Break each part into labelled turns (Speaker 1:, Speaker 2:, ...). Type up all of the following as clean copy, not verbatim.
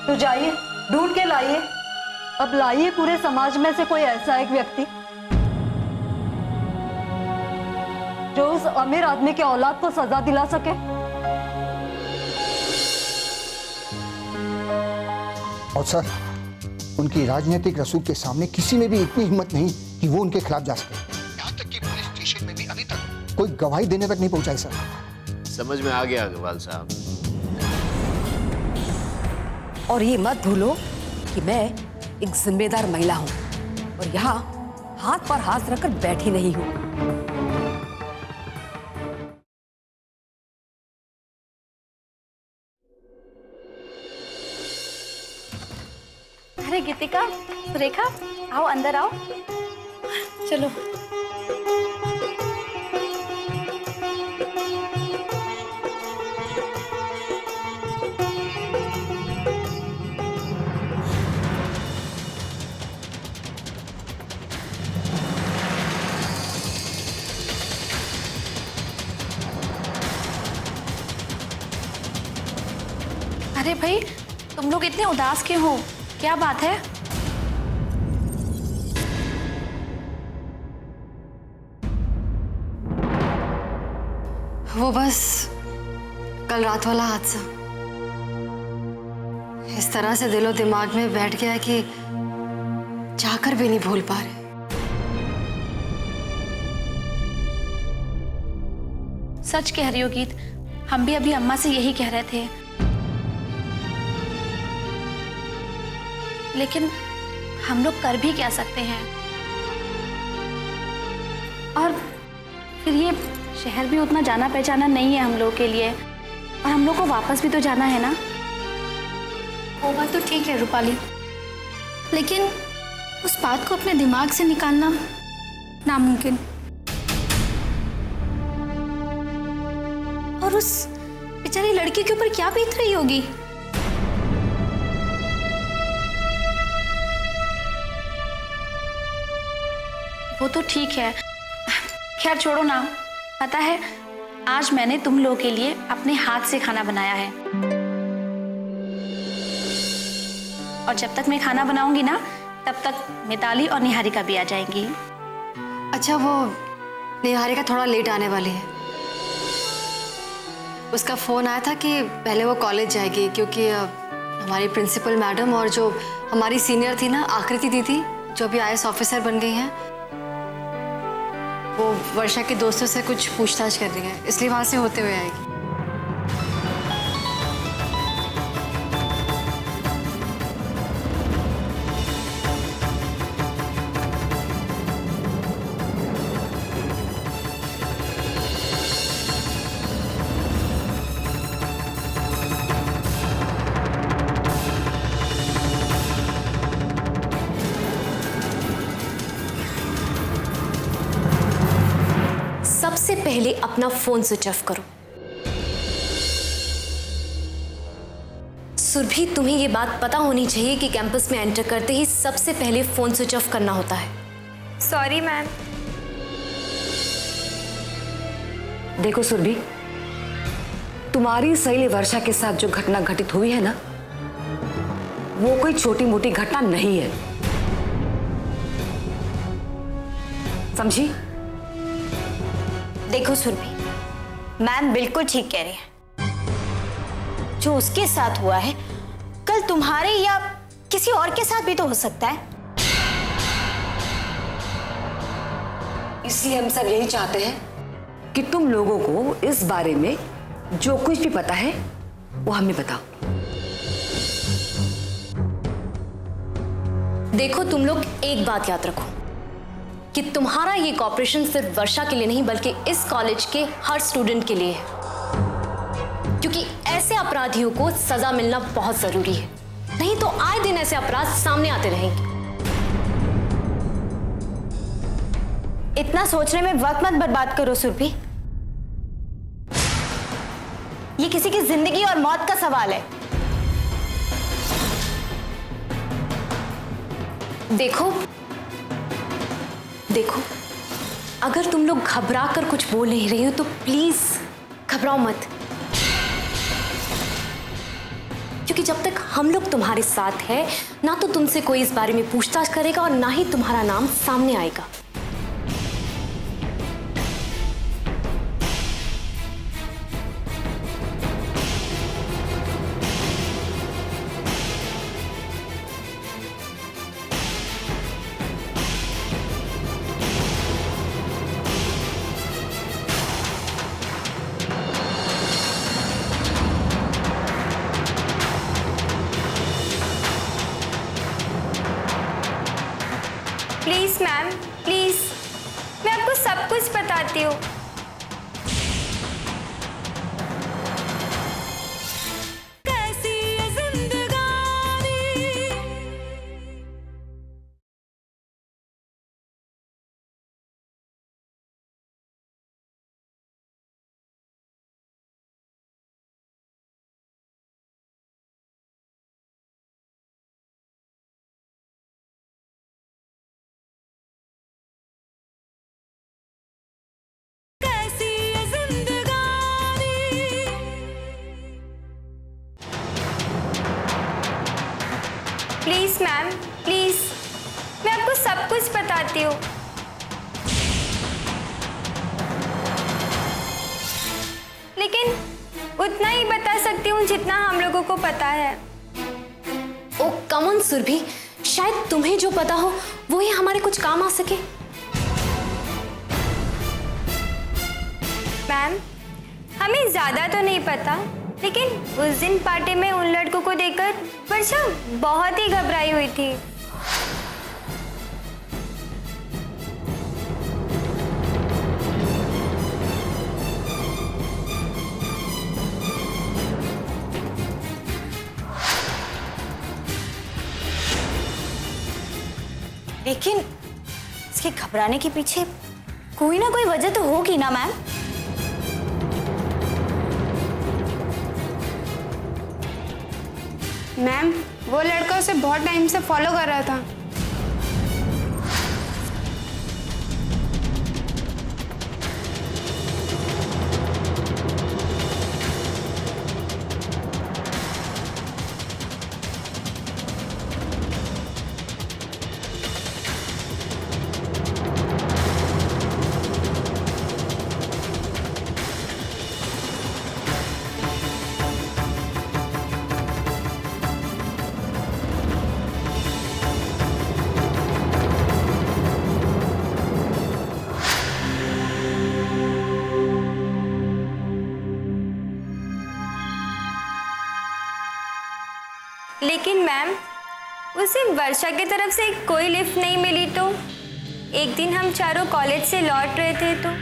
Speaker 1: तो जाइए, ढूंढ के लाइए। अब लाइए पूरे समाज में से कोई ऐसा एक व्यक्ति जो उस अमीर आदमी के औलाद को सजा दिला सके।
Speaker 2: और सर, उनकी राजनीतिक रसूख के सामने किसी में भी इतनी हिम्मत नहीं कि वो उनके खिलाफ जा सके। यहाँ तक कि पुलिस स्टेशन में भी अभी तक कोई गवाही देने तक नहीं पहुंचा है सर।
Speaker 3: समझ में आ गया अग्रवाल साहब।
Speaker 4: और ये मत भूलो कि मैं एक जिम्मेदार महिला हूं और यहाँ हाथ पर हाथ रखकर बैठी नहीं हूं।
Speaker 5: अरे गीतिका, सुरेखा, आओ अंदर आओ। चलो। अरे भाई, तुम लोग इतने उदास क्यों हो? क्या बात है?
Speaker 4: वो बस कल रात वाला हादसा इस तरह से दिलो दिमाग में बैठ गया कि चाहकर भी नहीं भूल पा रहे।
Speaker 5: सच कह रही हो गीत, हम भी अभी अम्मा से यही कह रहे थे। लेकिन हम लोग कर भी क्या सकते हैं? और फिर ये शहर भी उतना जाना पहचाना नहीं है हम लोग के लिए, और हम लोग को वापस भी तो जाना है ना।
Speaker 6: वो बात तो ठीक है रूपाली, लेकिन उस बात को अपने दिमाग से निकालना नामुमकिन। और उस बेचारी लड़की के ऊपर क्या बीत रही होगी।
Speaker 5: वो तो ठीक है, खैर छोड़ो ना। पता है, आज मैंने तुम लोगों के लिए अपने हाथ से खाना बनाया है, और जब तक मैं खाना बनाऊंगी ना, तब तक मिताली और निहारिका भी आ जाएंगी।
Speaker 4: अच्छा, वो निहारिका थोड़ा लेट आने वाली है। उसका फोन आया था कि पहले वो कॉलेज जाएगी, क्योंकि हमारी प्रिंसिपल मैडम और जो हमारी सीनियर थी ना, आकृति दीदी, जो अभी IAS ऑफिसर बन गई हैं, वो वर्षा के दोस्तों से कुछ पूछताछ कर रही है, इसलिए वहां से होते हुए आएगी।
Speaker 7: सबसे पहले अपना फोन स्विच ऑफ करो। सुरभि, तुम्हें ये बात पता होनी चाहिए कि कैंपस में एंटर करते ही सबसे पहले फोन स्विच ऑफ करना होता है।
Speaker 6: Sorry ma'am.
Speaker 4: देखो सुरभि, तुम्हारी सहेली वर्षा के साथ जो घटना घटित हुई है ना, वो कोई छोटी मोटी घटना नहीं है, समझी?
Speaker 7: देखो सुरभि, मैम बिल्कुल ठीक कह रही है। जो उसके साथ हुआ है, कल तुम्हारे या किसी और के साथ भी तो हो सकता है।
Speaker 4: इसलिए हम सब यही चाहते हैं कि तुम लोगों को इस बारे में जो कुछ भी पता है वो हमें बताओ।
Speaker 7: देखो, तुम लोग एक बात याद रखो कि तुम्हारा ये कॉपरेशन सिर्फ वर्षा के लिए नहीं, बल्कि इस कॉलेज के हर स्टूडेंट के लिए है, क्योंकि ऐसे अपराधियों को सजा मिलना बहुत जरूरी है। नहीं तो आए दिन ऐसे अपराध सामने आते रहेंगे। इतना सोचने में वक्त मत बर्बाद करो सुरभि। ये किसी की जिंदगी और मौत का सवाल है। देखो देखो, अगर तुम लोग घबरा कर कुछ बोल नहीं रही हो तो प्लीज घबराओ मत, क्योंकि जब तक हम लोग तुम्हारे साथ है ना तो तुमसे कोई इस बारे में पूछताछ करेगा और ना ही तुम्हारा नाम सामने आएगा।
Speaker 3: प्लीज मैम, प्लीज, मैं आपको सब कुछ बताती हूँ। प्लीज मैम, प्लीज, मैं आपको सब कुछ बताती हूँ। लेकिन उतना ही बता सकती हूँ जितना हम लोगों को पता है।
Speaker 7: ओ कम ऑन सुरभि, शायद तुम्हें जो पता हो वो ही हमारे कुछ काम आ सके।
Speaker 3: मैम, हमें ज्यादा तो नहीं पता, लेकिन उस दिन पार्टी में उन लड़कों को देखकर वर्षा बहुत ही घबराई हुई थी।
Speaker 5: लेकिन इसके घबराने के पीछे कोई ना कोई वजह तो होगी ना मैम।
Speaker 8: मैम, वो लड़का उसे बहुत टाइम से फॉलो कर रहा था।
Speaker 3: लेकिन मैम, उसे वर्षा की तरफ से कोई लिफ्ट नहीं मिली। तो एक दिन हम चारों कॉलेज से लौट रहे थे तो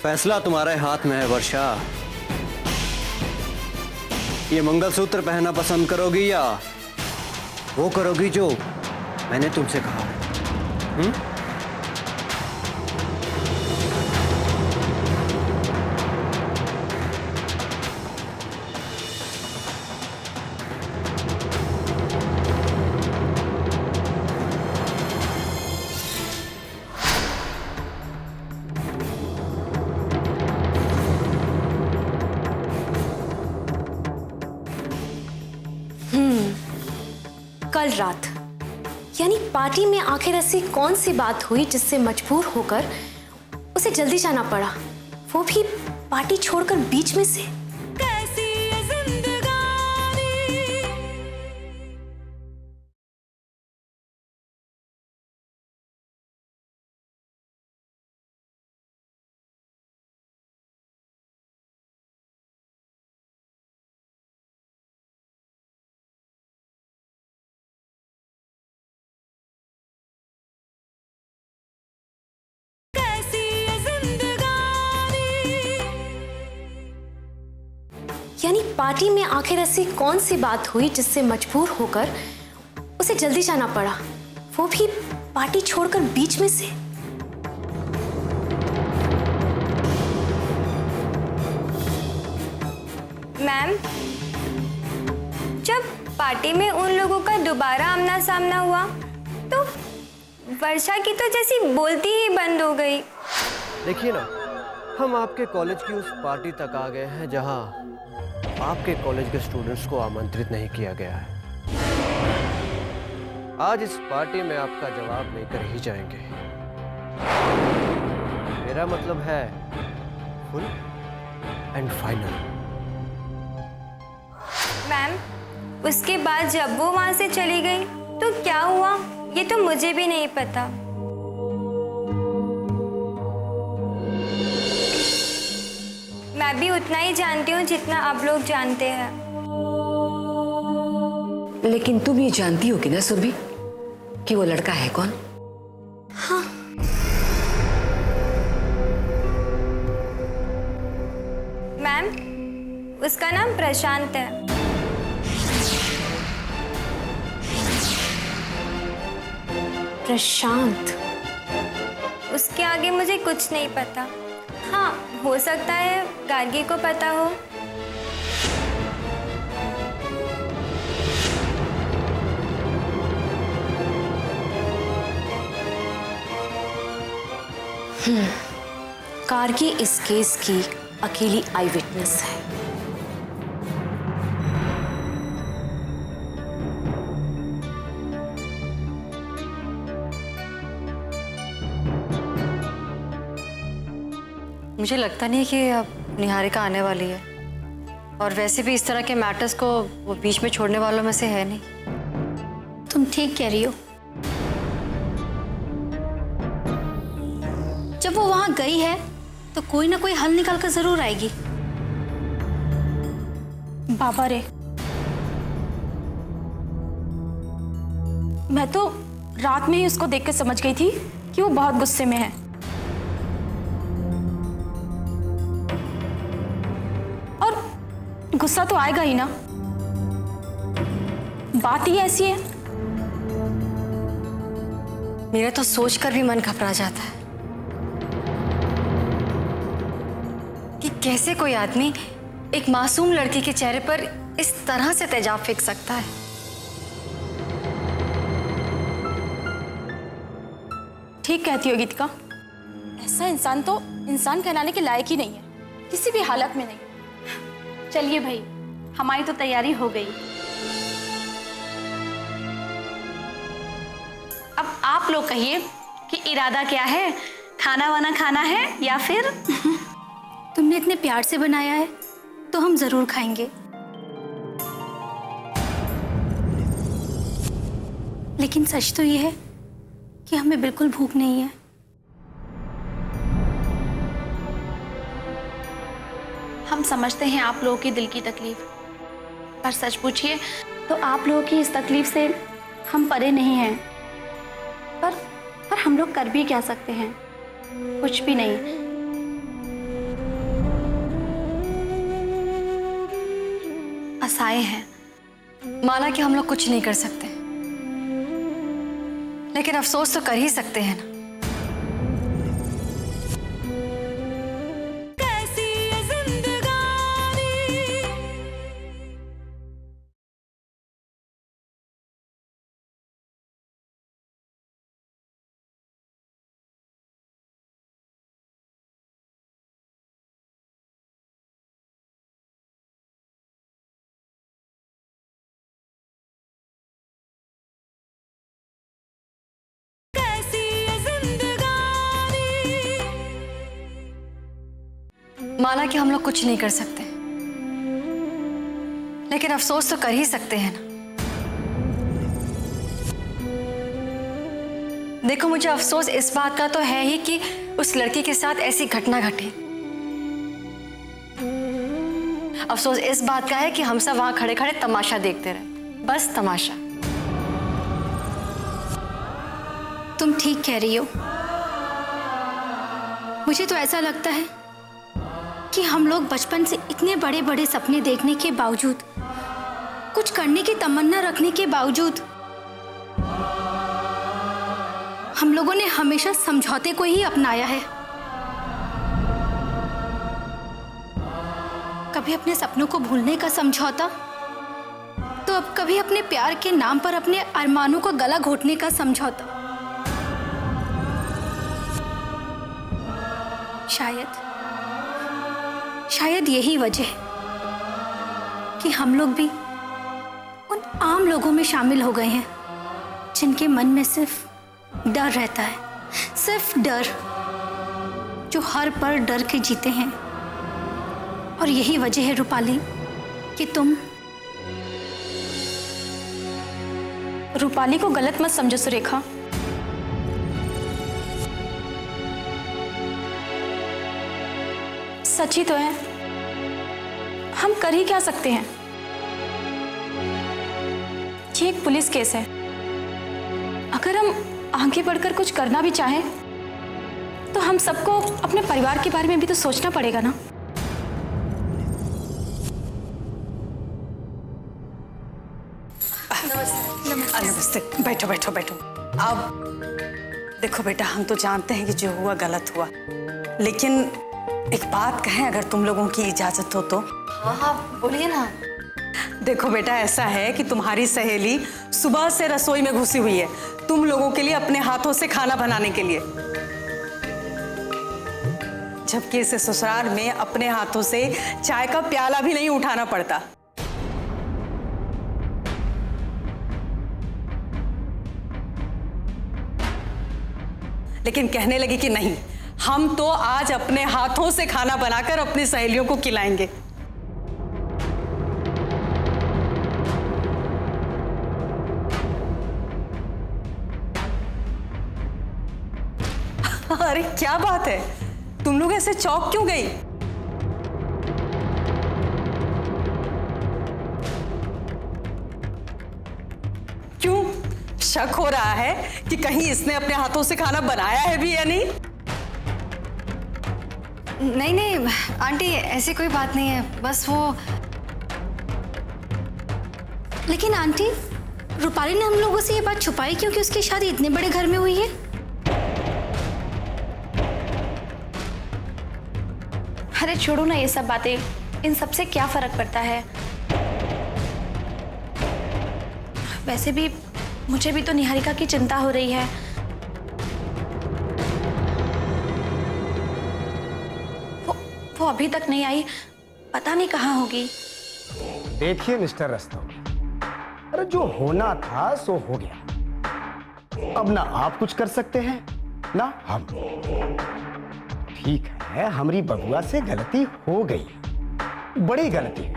Speaker 9: फैसला तुम्हारे हाथ में है वर्षा। ये मंगलसूत्र पहनना पसंद करोगी या वो करोगी जो मैंने तुमसे कहा?
Speaker 7: कल रात, यानी पार्टी में आखिर ऐसी कौन सी बात हुई जिससे मजबूर होकर उसे जल्दी जाना पड़ा, वो भी पार्टी छोड़कर बीच में से। यानी पार्टी में आखिर ऐसी कौन सी बात हुई जिससे मजबूर होकर उसे जल्दी जाना पड़ा, वो भी पार्टी छोड़कर बीच में से।
Speaker 3: मैम, जब पार्टी में उन लोगों का दोबारा आमना सामना हुआ तो वर्षा की तो जैसी बोलती ही बंद हो गई।
Speaker 9: देखिए ना, हम आपके कॉलेज की उस पार्टी तक आ गए हैं जहां आपके कॉलेज के स्टूडेंट्स को आमंत्रित नहीं किया गया है। आज इस पार्टी में आपका जवाब लेकर ही जाएंगे। मेरा मतलब है फुल एंड फाइनल।
Speaker 3: मैम, उसके बाद जब वो वहां से चली गई तो क्या हुआ ये तो मुझे भी नहीं पता। मैं भी उतना ही जानती हूँ जितना आप लोग जानते हैं।
Speaker 4: लेकिन तुम ये जानती होगी ना सुरभि कि वो लड़का है कौन?
Speaker 3: हाँ। मैम, उसका नाम प्रशांत है।
Speaker 7: प्रशांत?
Speaker 3: उसके आगे मुझे कुछ नहीं पता। हाँ, हो सकता है गार्गी को पता हो।
Speaker 7: गार्गी इस केस की अकेली आई विटनेस है।
Speaker 1: मुझे लगता नहीं कि अब निहारिका आने वाली है, और वैसे भी इस तरह के मैटर्स को वो बीच में छोड़ने वालों में से है नहीं।
Speaker 6: तुम ठीक कह रही हो। जब वो वहां गई है तो कोई ना कोई हल निकाल कर जरूर आएगी। बाबा रे, मैं तो रात में ही उसको देख के समझ गई थी कि वो बहुत गुस्से में है। और गुस्सा तो आएगा ही ना, बात ही ऐसी है।
Speaker 1: मेरा तो सोचकर भी मन घबरा जाता है कि कैसे कोई आदमी एक मासूम लड़की के चेहरे पर इस तरह से तेजाब फेंक सकता है।
Speaker 6: ठीक कहती हो गीतिका, ऐसा इंसान तो इंसान कहलाने के लायक ही नहीं है, किसी भी हालत में नहीं। चलिए भाई, हमारी तो तैयारी हो गई। अब आप लोग कहिए कि इरादा क्या है, खाना वाना खाना है या फिर तुमने इतने प्यार से बनाया है तो हम जरूर खाएंगे। लेकिन सच तो ये है कि हमें बिल्कुल भूख नहीं है। हम समझते हैं आप लोगों की दिल की तकलीफ, पर सच पूछिए तो आप लोगों की इस तकलीफ से हम परे नहीं हैं। पर हम लोग कर भी क्या सकते हैं? कुछ भी नहीं। असहाय हैं।
Speaker 1: माना कि हम लोग कुछ नहीं कर सकते, लेकिन अफसोस तो कर ही सकते हैं ना। माना कि हम लोग कुछ नहीं कर सकते, लेकिन अफसोस तो कर ही सकते हैं ना। देखो, मुझे अफसोस इस बात का तो है ही कि उस लड़की के साथ ऐसी घटना घटी। अफसोस इस बात का है कि हम सब वहां खड़े खड़े तमाशा देखते रहे, बस तमाशा।
Speaker 6: तुम ठीक कह रही हो। मुझे तो ऐसा लगता है कि हम लोग बचपन से इतने बड़े बड़े सपने देखने के बावजूद, कुछ करने की तमन्ना रखने के बावजूद, हम लोगों ने हमेशा समझौते को ही अपनाया है। कभी अपने सपनों को भूलने का समझौता, तो अब कभी अपने प्यार के नाम पर अपने अरमानों को गला घोटने का समझौता। शायद यही वजह है कि हम लोग भी उन आम लोगों में शामिल हो गए हैं जिनके मन में सिर्फ डर रहता है, सिर्फ डर, जो हर पल डर के जीते हैं। और यही वजह है रूपाली कि तुम
Speaker 5: रूपाली को गलत मत समझो सुरेखा। सच ही तो है, हम कर ही क्या सकते हैं। ये एक पुलिस केस है, अगर हम आगे बढ़कर कुछ करना भी चाहें तो हम सबको अपने परिवार के बारे में भी तो सोचना पड़ेगा ना।
Speaker 10: नमस्ते। बैठो बैठो बैठो। अब देखो बेटा, हम तो जानते हैं कि जो हुआ गलत हुआ, लेकिन एक बात कहें अगर तुम लोगों की इजाजत हो तो।
Speaker 1: हाँ हाँ, बोलिए ना।
Speaker 10: देखो बेटा, ऐसा है कि तुम्हारी सहेली सुबह से रसोई में घुसी हुई है तुम लोगों के लिए अपने हाथों से खाना बनाने के लिए, जबकि इसे ससुराल में अपने हाथों से चाय का प्याला भी नहीं उठाना पड़ता। लेकिन कहने लगी कि नहीं, हम तो आज अपने हाथों से खाना बनाकर अपनी सहेलियों को खिलाएंगे। अरे क्या बात है, तुम लोग ऐसे चौंक क्यों गई? क्यों शक हो रहा है कि कहीं इसने अपने हाथों से खाना बनाया है भी या नहीं?
Speaker 1: नहीं नहीं आंटी, ऐसी कोई बात नहीं है, बस वो।
Speaker 6: लेकिन आंटी, रूपाली ने हम लोगों से ये बात छुपाई क्योंकि उसकी शादी इतने बड़े घर में हुई है।
Speaker 5: अरे छोड़ो ना ये सब बातें, इन सब से क्या फर्क पड़ता है। वैसे भी मुझे भी तो निहारिका की चिंता हो रही है। वो अभी तक नहीं आई, पता नहीं कहाँ होगी।
Speaker 11: देखिए मिस्टर रस्तोगी, अरे जो होना था सो हो गया। अब ना आप कुछ कर सकते हैं ना हम। ठीक है, हमारी बबुआ से गलती हो गई, बड़ी गलती है,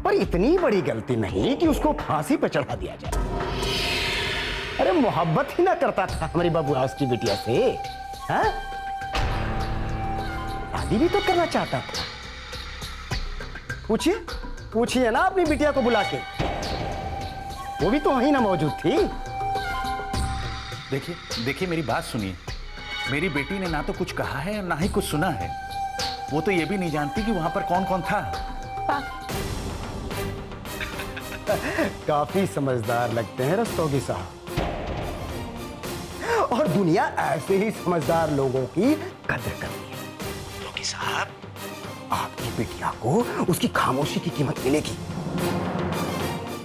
Speaker 11: पर इतनी बड़ी गलती नहीं कि उसको फांसी पर चढ़ा दिया जाए। अरे मोहब्बत ही ना करता था हमारी बबुआ उसकी बिटिया से, हाँ? शादी भी तो करना चाहता था। पूछिए पूछिए ना अपनी बिटिया को बुला के, वो भी तो वहीं ना मौजूद थी।
Speaker 12: देखिए मेरी बात सुनिए, मेरी बेटी ने ना तो कुछ कहा है ना ही कुछ सुना है। वो तो ये भी नहीं जानती कि वहां पर कौन कौन था।
Speaker 11: काफी समझदार लगते हैं रस्तोगी साहब, और दुनिया ऐसे ही समझदार लोगों की कदर करती है। रस्तोगी साहब, आपकी बिटिया को उसकी खामोशी की कीमत मिलेगी।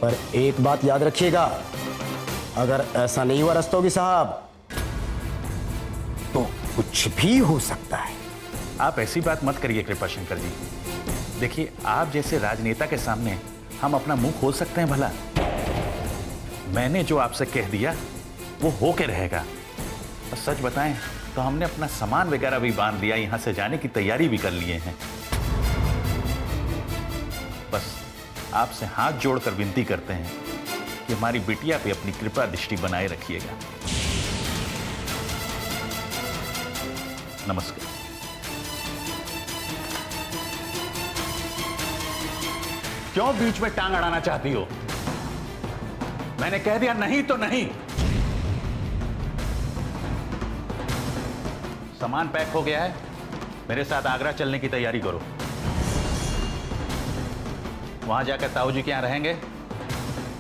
Speaker 11: पर एक बात याद रखिएगा, अगर ऐसा नहीं हुआ रस्तोगी साहब तो कुछ भी हो सकता है।
Speaker 12: आप ऐसी बात मत करिए कृपाशंकर जी। देखिए, आप जैसे राजनेता के सामने हम अपना मुंह खोल सकते हैं भला? मैंने जो आपसे कह दिया वो हो के रहेगा। और सच बताएं तो हमने अपना सामान वगैरह भी बांध लिया, यहां से जाने की तैयारी भी कर लिए हैं। बस आपसे हाथ जोड़कर विनती करते हैं कि हमारी बिटिया पे अपनी कृपा दृष्टि बनाए रखिएगा। नमस्कार। क्यों बीच में टांग अड़ाना चाहती हो? मैंने कह दिया नहीं तो नहीं। सामान पैक हो गया है, मेरे साथ आगरा चलने की तैयारी करो। वहां जाकर ताऊ जी के यहां रहेंगे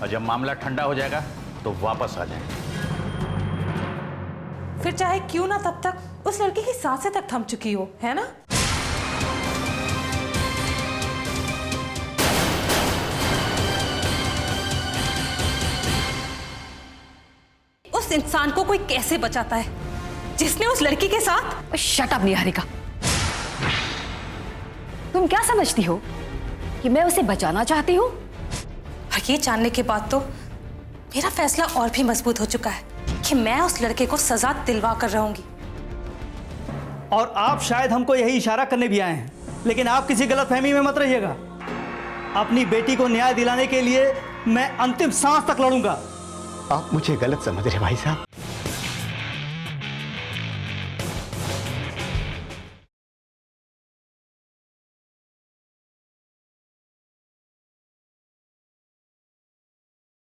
Speaker 12: और जब मामला ठंडा हो जाएगा तो वापस आ जाएंगे।
Speaker 13: फिर चाहे क्यों ना तब तक उस लड़की की सांसें तक थम चुकी हो, है ना? उस इंसान को कोई कैसे बचाता है जिसने उस लड़की के साथ।
Speaker 4: शट अप निहारिका, तुम क्या समझती हो कि मैं उसे बचाना चाहती हूँ?
Speaker 13: ये जानने के बाद तो मेरा फैसला और भी मजबूत हो चुका है कि मैं उस लड़के को सजा दिलवा कर रहूंगी।
Speaker 14: और आप शायद हमको यही इशारा करने भी आए हैं, लेकिन आप किसी गलतफहमी में मत रहिएगा। अपनी बेटी को न्याय दिलाने के लिए मैं अंतिम सांस तक लड़ूंगा।
Speaker 11: आप मुझे गलत समझ रहे भाई साहब।